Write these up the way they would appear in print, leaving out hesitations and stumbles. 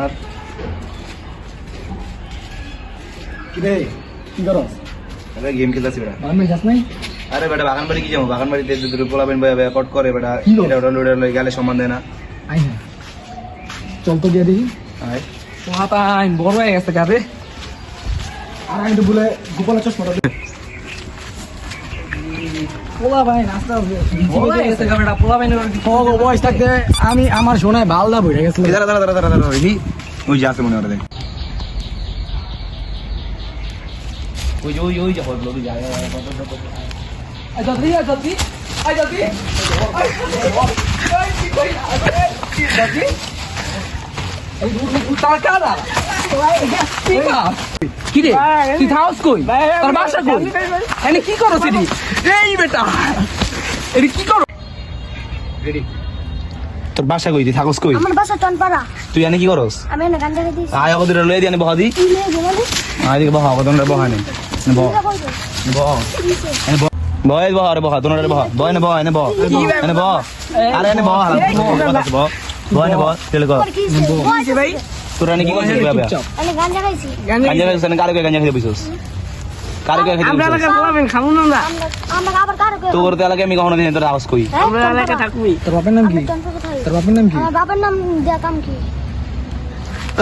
আর কি রে কি করস? আরে গেম খেলতেছি বেটা। আমি যাস নাই? আরে বেটা বাগান বাড়ি কি যাবো? বাগান বাড়িতে দুটো পোলাবেন কট করে বেটা। এটা ওটা লুডে লই গেলে সম্মান দেয় না। আই না চল তো গিয়ে দেখি। আয় মাথা বড় হয়ে গেছে গাবে। আর আমি তো বলে গোপালের চশমাটা পোলা ভাই নাস্তা বড় হয়ে গেছে গাবেটা পোলা ভাই বয়স থাকতে আমি আমার শোনায় বালদা বইরে গেছিল। দাঁড়া দাঁড়া দাঁড়া দাঁড়া দাঁড়া ওই যে আছে মনে হয় ওই যে হলো ওই যায় আই জলদি জলদি জলদি কি রে তুই থাকস কই তোর বাসা কই এনে কি করো তুই এই বেটা এর কি করো রেডি তোর বাসা কই তুই থাকস কই? আমার বাসা টনপাড়া। তুই এনে কি করস? আমি এনে গাঞ্জা খাইতেছি। আয় ওদের লয়ে দি আনে বহাদি কি নিয়ে গেলি? আয় দিকে বহা ওদের বহা নে বহ বহ এনে বহ বয় বহ আরে বহ তোনরে বহ বয় নে বহ এনে বহ এনে বহ আরে এনে বহ বহ বয় নে বহ তেলে কর ভাই তোরা নে কি করছিস বাবা? আমি গাঞ্জা খাইছি। গাঞ্জা খাইছিস না? কারে কই গাঞ্জা খাইতে বসছিস? কারে কই খাইতে আমরা বসছিস? এলাকা বলাবেন খামু না আমরা আমরা আবার কারো কই? তোর তেলাকে আমি কখনো দিন তোর আওয়াজ কই আমরা এলাকা থাকবি তোর বাপের নাম কি? তোর বাপের নাম কি? আমার বাবার নাম দিয়া কাম কি?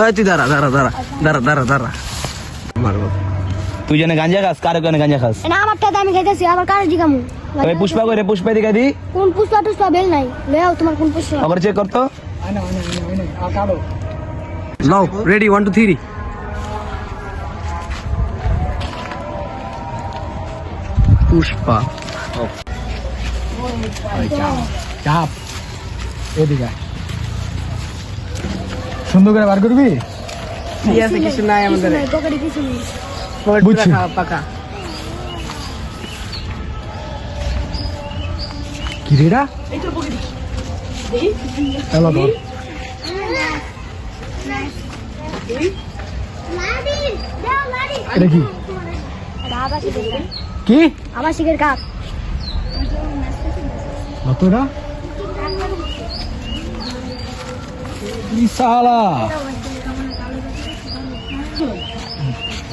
এই তুই দাঁড়া দাঁড়া দাঁড়া দাঁড়া দাঁড়া দাঁড়া মারবো তুই জানে গাঞ্জা খাস? কারে কই গাঞ্জা খাস? এনা আমারটা আমি খাইতেছি আবার কারো জিগামু। ওই পুষ্পা কই রে? পুষ্পা দিকে দি কোন পুষ্পা টুষ্পা বেল নাই। লও তোমার কোন পুষ্পা? আবার চেক কর তো। আইনা আ কালো নাও রেডি 1 2 3 পুষ্পা চাপ এদিকে সুন্দর করে বার করবি কিছু নাই আমাদের পকেটে কিছু নেই। বুঝছি পাকা কি রেডা হ্যালো বল লাদিন দাও লাদিন। এটা কি বাবা শিখের কি আমার শিখের কাপ। কতটা বিশালা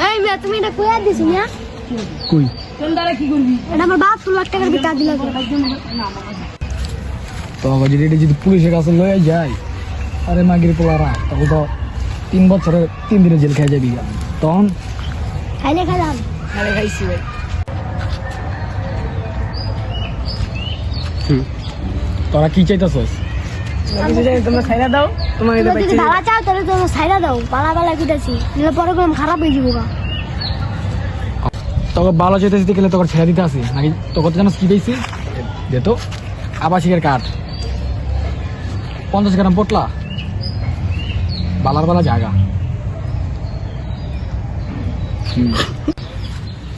এই মিয়া তুমি এটা কইয়া দিছ মিয়া? কই এটা আমার বাপ 1 লাখ টাকার বিটা দিলা। তো যদি এটা যদি পুলিশের কাছে লয়ে যায় আরে মাগির পোলারা তখন তো 3 বছরে 3 দিনে জেল খেয়ে যাবি তখন খাইলে খাইলাম। খাইছি ভাই তোরা কি চাইতেছস? তোমরা ছাইরা দাও তোমার এটা তুমি যদি ভালো চাও তাহলে তুমি ছাইরা দাও। বালা বালা কইতাছি নিলে পরে কোন খারাপ হয়ে যাবো গা। তোকে ভালো চাইতেছি দেখলে তোকে ছেড়ে দিতে আসি নাকি তোকে তো জানো কি পেয়েছি দে তো আবাসিকের কাঠ 50 গ্রাম পটলা বালার বালা জায়গা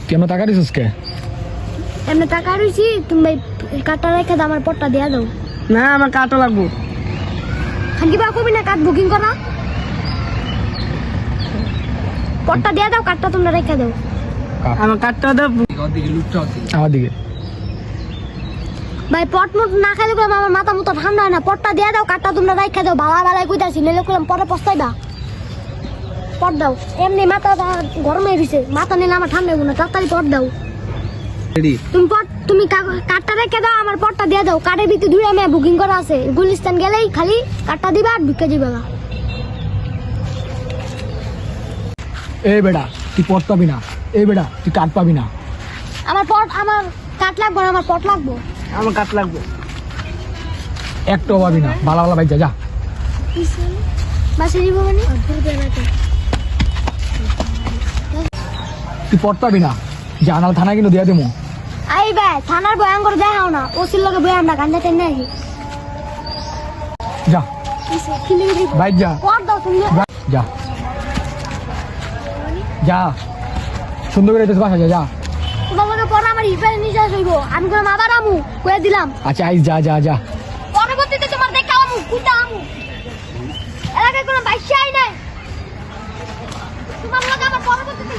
কেন টাকা দিছিস কে? এমনি টাকা রইছি তুমি কাটটা রেখে দাও আমার পটটা দিয়া দাও। না আমার কাঠও লাগবো খালি বা কবি না কাট বুকিং করা পটটা দিয়া দাও কাটটা তোমরা রেখে দাও। আমার কাঠটা দাও আমার দিকে ভাই পট মট না খাইলে কইলাম আমার মাথা মতো ঠান্ডা হয় না। পটটা দিয়া দাও কাটটা তোমরা রেখে দাও। বালা বালা কইতাছি নিলে কইলাম পরে পস্তাইবা। পট দাও এমনি মাথা গরম হয়ে গেছে মাথা নিলে আমার ঠান্ডা হইব না। তাড়াতাড়ি পট দাও। রেডি তুমি কাটটা রেখে দাও আমার পটটা দিয়ে দাও। কার্ডের ভিতরে 2 আমি বুকিং করা আছে। গুলিস্তান গেলেই খালি কাটটা দিবা আর ঢুকে যাবে না। এই বেটা তুই পট পাবি না এই বেটা তুই কাঠ পাবি না আমার কাট লাগবো না আমার পট লাগবো। আমার কাঠ লাগবে একটাও পাবি না বালা বালা ভাই যা বাসে দিব মানে তুই পট পাবি না জানাল থানা কিন্তু দিয়া দেবো আই ভাই থানার বয়ান করে দেখাও না। ওসির লগে বয়ান আমরা গাঞ্জা টেনে আসি। যা ভাই যা পট দাও তুমি। যা যা সুন্দর করে বাসা যা যা তোমার লগে পরে আমার হিপের নিচে হইব। আমি কোনো আবার আমু কয়ে দিলাম। আচ্ছা আইস যা যা যা পরবর্তীতে তোমার দেখা আমু কুইটা আমু এলাকায় কোনো বাইশাই নাই। তোমার লগে আমার পরবর্তীতে